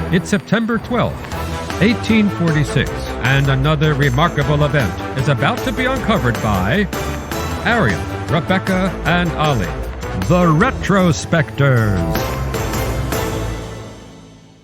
It's September 12th, 1846, and another remarkable event is about to be uncovered by Arion, Rebecca, and Olly, the Retrospectors.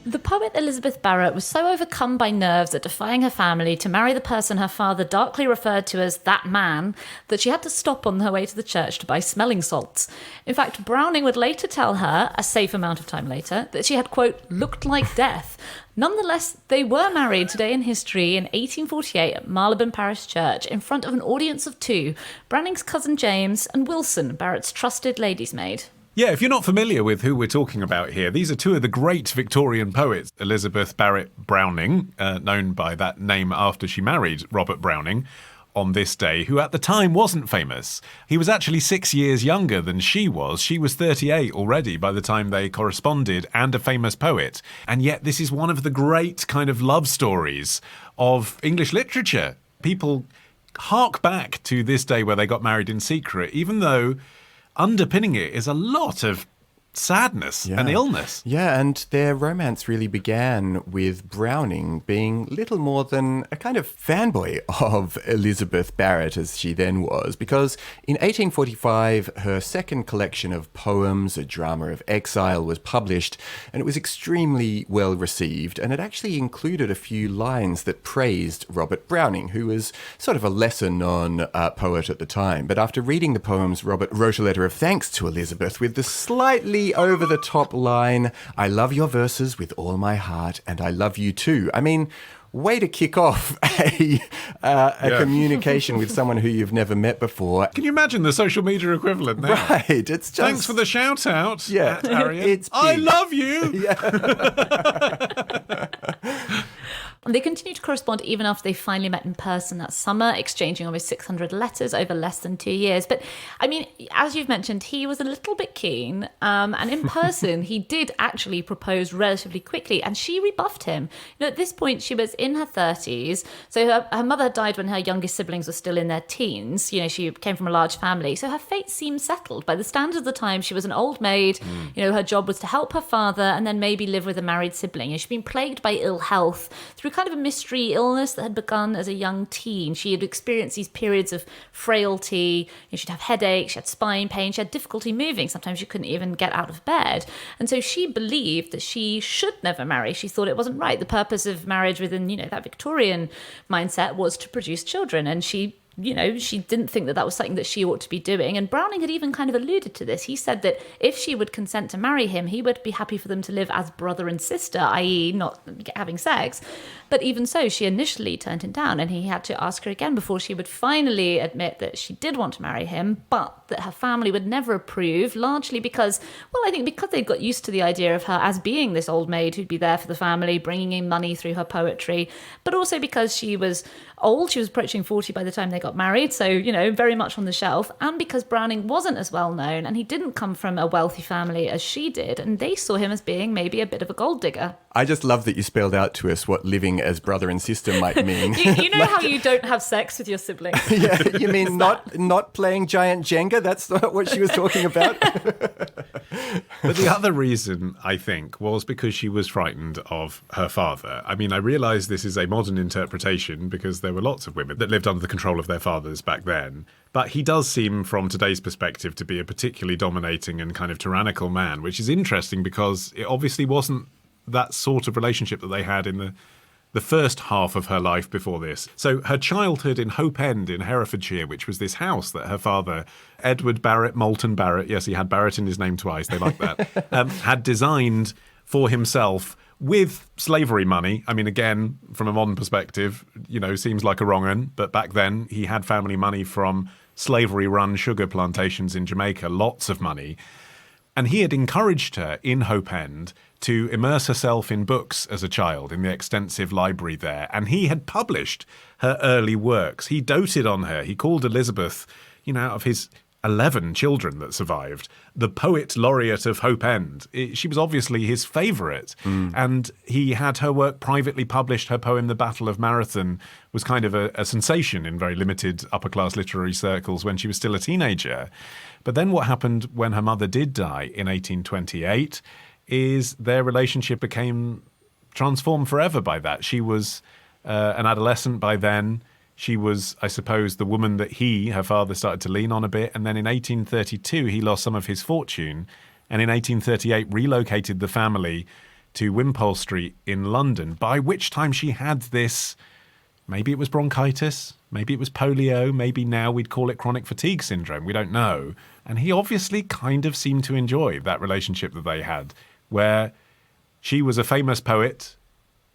The poet Elizabeth Barrett was so overcome by nerves at defying her family to marry the person her father darkly referred to as that man that she had to stop on her way to the church to buy smelling salts. In fact, Browning would later tell her, a safe amount of time later, that she had, quote, looked like death. Nonetheless, they were married today in history in 1848 at Marylebone Parish Church in front of an audience of two, Browning's cousin James and Wilson, Barrett's trusted lady's maid. Yeah, if you're not familiar with who we're talking about here, these are two of the great Victorian poets. Elizabeth Barrett Browning, known by that name after she married Robert Browning on this day, who at the time wasn't famous. He was actually 6 years younger than she was. She was 38 already by the time they corresponded, and a famous poet. And yet this is one of the great kind of love stories of English literature. People hark back to this day where they got married in secret, even though underpinning it is a lot of sadness and illness. Yeah, and their romance really began with Browning being little more than a kind of fanboy of Elizabeth Barrett, as she then was, because in 1845, her second collection of poems, A Drama of Exile, was published, and it was extremely well received, and it actually included a few lines that praised Robert Browning, who was sort of a lesser-known poet at the time. But after reading the poems, Robert wrote a letter of thanks to Elizabeth with the slightly over-the-top line, I love your verses with all my heart, and I love you too. I mean, way to kick off a communication with someone who you've never met before. Can you imagine the social media equivalent now? Right, it's just... Thanks for the shout-out, Arion. It's big. I love you! They continued to correspond even after they finally met in person that summer, exchanging almost 600 letters over less than 2 years. But, I mean, as you've mentioned, he was a little bit keen, and in person he did actually propose relatively quickly, and she rebuffed him. You know, at this point she was in her 30s, so her mother died when her youngest siblings were still in their teens. You know, she came from a large family, so her fate seemed settled. By the standards of the time, she was an old maid. You know, her job was to help her father and then maybe live with a married sibling. You know, she'd been plagued by ill health through kind of a mystery illness that had begun as a young teen. She had experienced these periods of frailty. You know, she'd have headaches, she had spine pain, she had difficulty moving. Sometimes she couldn't even get out of bed. And so she believed that she should never marry. She thought it wasn't right. The purpose of marriage within, you know, that Victorian mindset was to produce children. And she didn't think that that was something that she ought to be doing. And Browning had even kind of alluded to this. He said that if she would consent to marry him, he would be happy for them to live as brother and sister, i.e. not having sex. But even so, she initially turned him down, and he had to ask her again before she would finally admit that she did want to marry him, but that her family would never approve, largely because, well, I think because they'd got used to the idea of her as being this old maid who'd be there for the family, bringing in money through her poetry, but also because she was old. She was approaching 40 by the time they got married, so, you know, very much on the shelf, and because Browning wasn't as well known, and he didn't come from a wealthy family as she did, and they saw him as being maybe a bit of a gold digger. I just love that you spelled out to us what living as brother and sister might mean. You know how you don't have sex with your siblings? Yeah, you mean not playing giant Jenga? That's not what she was talking about? But the other reason, I think, was because she was frightened of her father. I mean, I realise this is a modern interpretation because there were lots of women that lived under the control of their fathers back then. But he does seem, from today's perspective, to be a particularly dominating and kind of tyrannical man, which is interesting because it obviously wasn't that sort of relationship that they had in the first half of her life before this. So her childhood in Hope End in Herefordshire, which was this house that her father, Edward Barrett, Moulton Barrett, yes, he had Barrett in his name twice, they like that, had designed for himself with slavery money. I mean, again, from a modern perspective, you know, seems like a wrong un, but back then he had family money from slavery-run sugar plantations in Jamaica, lots of money. And he had encouraged her in Hope End to immerse herself in books as a child in the extensive library there. And he had published her early works. He doted on her. He called Elizabeth, you know, out of his 11 children that survived, the poet laureate of Hope End. She was obviously his favourite. And he had her work privately published. Her poem, The Battle of Marathon, was kind of a sensation in very limited upper-class literary circles when she was still a teenager. But then what happened when her mother did die in 1828 is their relationship became transformed forever by that. She was an adolescent by then. She was, I suppose, the woman that her father, started to lean on a bit. And then in 1832, he lost some of his fortune. And in 1838, relocated the family to Wimpole Street in London, by which time she had this, maybe it was bronchitis, maybe it was polio, maybe now we'd call it chronic fatigue syndrome. We don't know. And he obviously kind of seemed to enjoy that relationship that they had, where she was a famous poet,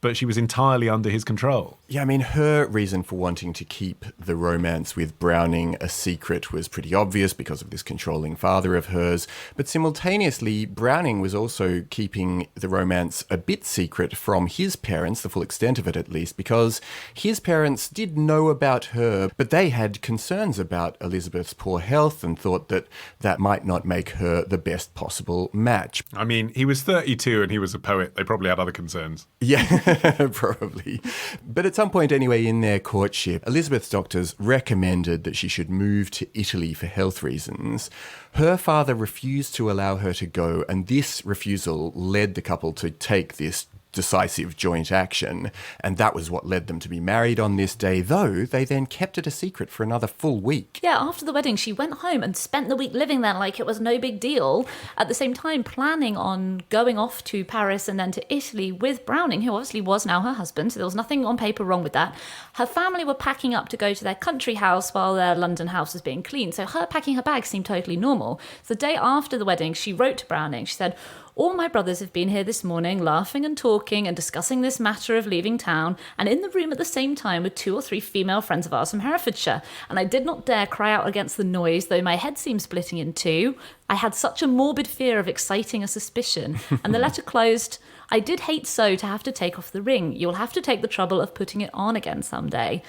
but she was entirely under his control. Yeah, I mean, her reason for wanting to keep the romance with Browning a secret was pretty obvious because of this controlling father of hers. But simultaneously, Browning was also keeping the romance a bit secret from his parents, the full extent of it at least, because his parents did know about her, but they had concerns about Elizabeth's poor health and thought that that might not make her the best possible match. I mean, he was 32 and he was a poet. They probably had other concerns. Yeah. Probably. But at some point anyway in their courtship, Elizabeth's doctors recommended that she should move to Italy for health reasons. Her father refused to allow her to go, and this refusal led the couple to take this decisive joint action, and that was what led them to be married on this day, though they then kept it a secret for another full week. Yeah, after the wedding, she went home and spent the week living there like it was no big deal, at the same time planning on going off to Paris and then to Italy with Browning, who obviously was now her husband, so there was nothing on paper wrong with that. Her family were packing up to go to their country house while their London house was being cleaned, so her packing her bags seemed totally normal. So the day after the wedding, she wrote to Browning. She said, "All my brothers have been here this morning, laughing and talking and discussing this matter of leaving town, and in the room at the same time were 2 or 3 female friends of ours from Herefordshire. And I did not dare cry out against the noise, though my head seemed splitting in two. I had such a morbid fear of exciting a suspicion." And the letter closed, "I did hate so to have to take off the ring. You'll have to take the trouble of putting it on again someday."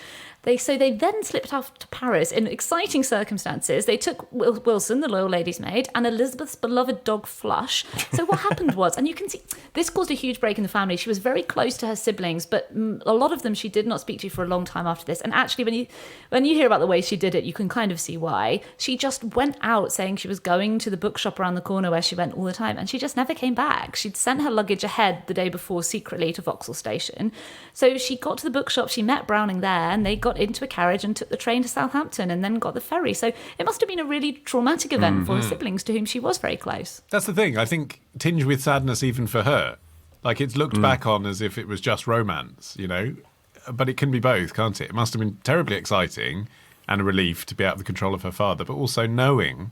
So they then slipped off to Paris in exciting circumstances. They took Wilson, the loyal lady's maid, and Elizabeth's beloved dog Flush. So what happened was, and you can see, this caused a huge break in the family. She was very close to her siblings, but a lot of them she did not speak to for a long time after this. And actually, when you hear about the way she did it, you can kind of see why. She just went out saying she was going to the bookshop around the corner where she went all the time, and she just never came back. She'd sent her luggage ahead the day before secretly to Vauxhall Station. So she got to the bookshop, she met Browning there, and they got into a carriage and took the train to Southampton and then got the ferry. So it must have been a really traumatic event for her siblings, to whom she was very close. That's the thing. I think tinged with sadness even for her. Like, it's looked back on as if it was just romance, you know? But it can be both, can't it? It must have been terribly exciting and a relief to be out of the control of her father, but also knowing,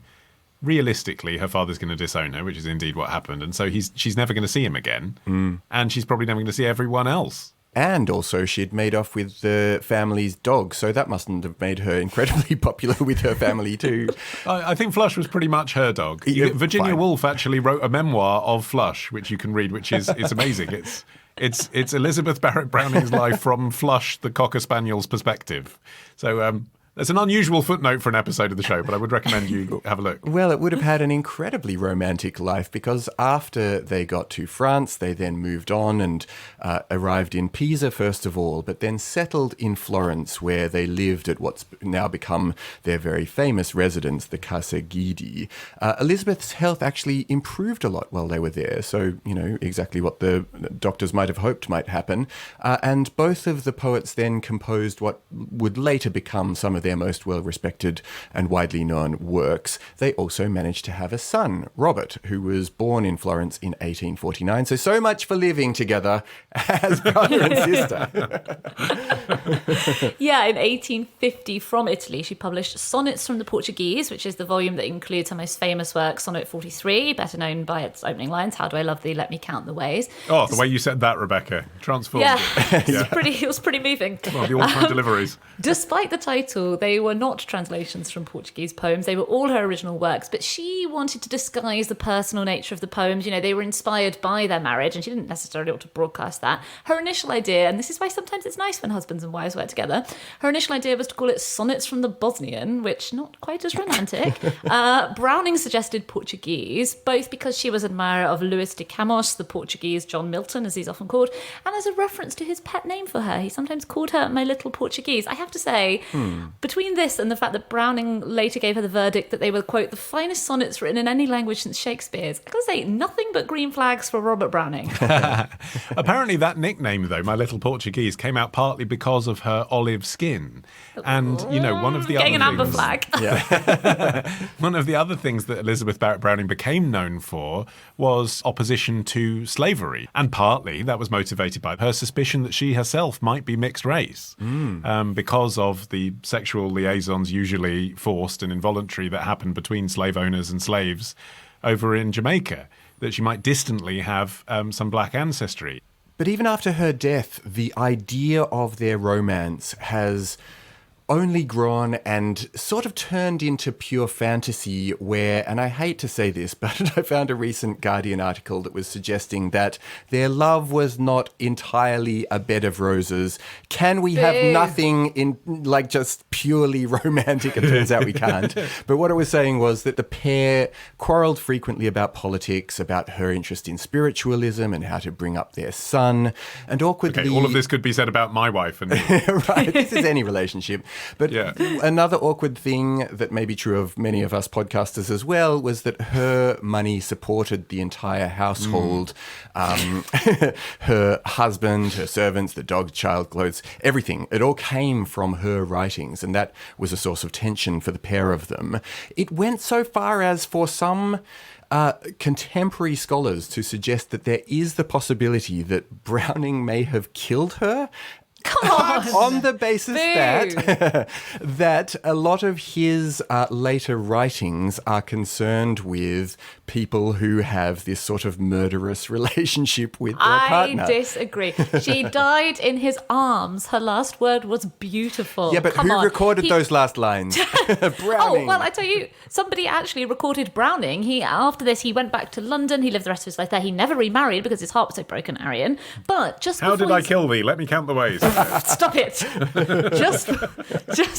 realistically, her father's going to disown her, which is indeed what happened. And so she's never going to see him again. And she's probably never going to see everyone else. And also she'd made off with the family's dog, so that mustn't have made her incredibly popular with her family too. I think Flush was pretty much her dog. Virginia Woolf actually wrote a memoir of Flush, which you can read, which is it's amazing. It's Elizabeth Barrett Browning's life from Flush, the Cocker Spaniel's perspective. So it's an unusual footnote for an episode of the show, but I would recommend you have a look. Well, it would have had an incredibly romantic life, because after they got to France, they then moved on and arrived in Pisa first of all, but then settled in Florence, where they lived at what's now become their very famous residence, the Casa Guidi. Elizabeth's health actually improved a lot while they were there, so, you know, exactly what the doctors might have hoped might happen. And both of the poets then composed what would later become some of their most well-respected and widely known works. They also managed to have a son, Robert, who was born in Florence in 1849. So much for living together as brother and sister. Yeah, in 1850, from Italy, she published Sonnets from the Portuguese, which is the volume that includes her most famous work, Sonnet 43, better known by its opening lines, "How do I love thee, let me count the ways." Oh, the way you said that, Rebecca. Transformed. Yeah, it was pretty moving. Well, the all-time deliveries. Despite the title, they were not translations from Portuguese poems. They were all her original works, but she wanted to disguise the personal nature of the poems. You know, they were inspired by their marriage, and she didn't necessarily want to broadcast that. Her initial idea, and this is why sometimes it's nice when husbands and wives work together, her initial idea was to call it Sonnets from the Bosnian, which not quite as romantic. Browning suggested Portuguese, both because she was an admirer of Luis de Camões, the Portuguese John Milton, as he's often called, and as a reference to his pet name for her. He sometimes called her My Little Portuguese. I have to say, Between this and the fact that Browning later gave her the verdict that they were, quote, the finest sonnets written in any language since Shakespeare's, I gotta say, nothing but green flags for Robert Browning. Apparently that nickname, though, My Little Portuguese, came out partly because of her olive skin. And, one of the Getting an other amber things... flag. Yeah. One of the other things that Elizabeth Barrett Browning became known for was opposition to slavery. And partly that was motivated by her suspicion that she herself might be mixed race because of the sexual liaisons, usually forced and involuntary, that happened between slave owners and slaves over in Jamaica, that she might distantly have some black ancestry. But even after her death, the idea of their romance has only grown and sort of turned into pure fantasy where, and I hate to say this, but I found a recent Guardian article that was suggesting that their love was not entirely a bed of roses. Can we have nothing in like just purely romantic? It turns out we can't. But what it was saying was that the pair quarreled frequently about politics, about her interest in spiritualism and how to bring up their son, and awkwardly... Okay, all of this could be said about my wife and me. Right, this is any relationship. But another awkward thing that may be true of many of us podcasters as well was that her money supported the entire household. Her husband, her servants, the dog, child, clothes, everything. It all came from her writings, and that was a source of tension for the pair of them. It went so far as for some... contemporary scholars to suggest that there is the possibility that Browning may have killed her. Come on! On the basis that a lot of his later writings are concerned with people who have this sort of murderous relationship with their partner. I disagree. She died in his arms. Her last word was beautiful. Yeah, but who recorded those last lines? Browning. Oh, well, I tell you, somebody actually recorded Browning. After this, he went back to London. He lived the rest of his life there. He never remarried because his heart was so broken, Arion. But just How did I kill thee? Let me count the ways. Stop it. Just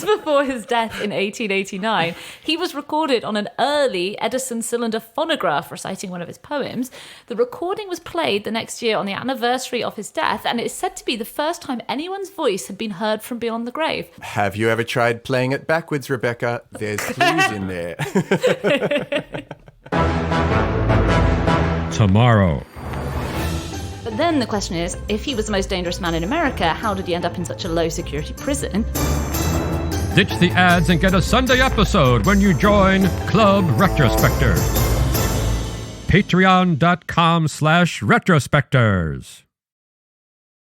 before his death in 1889, he was recorded on an early Edison cylinder phonograph reciting one of his poems. The recording was played the next year on the anniversary of his death, and it is said to be the first time anyone's voice had been heard from beyond the grave. Have you ever tried playing it backwards, Rebecca? There's clues in there. Tomorrow. But then the question is, if he was the most dangerous man in America, how did he end up in such a low-security prison? Ditch the ads and get a Sunday episode when you join Club Retrospectors. Patreon.com/Retrospectors.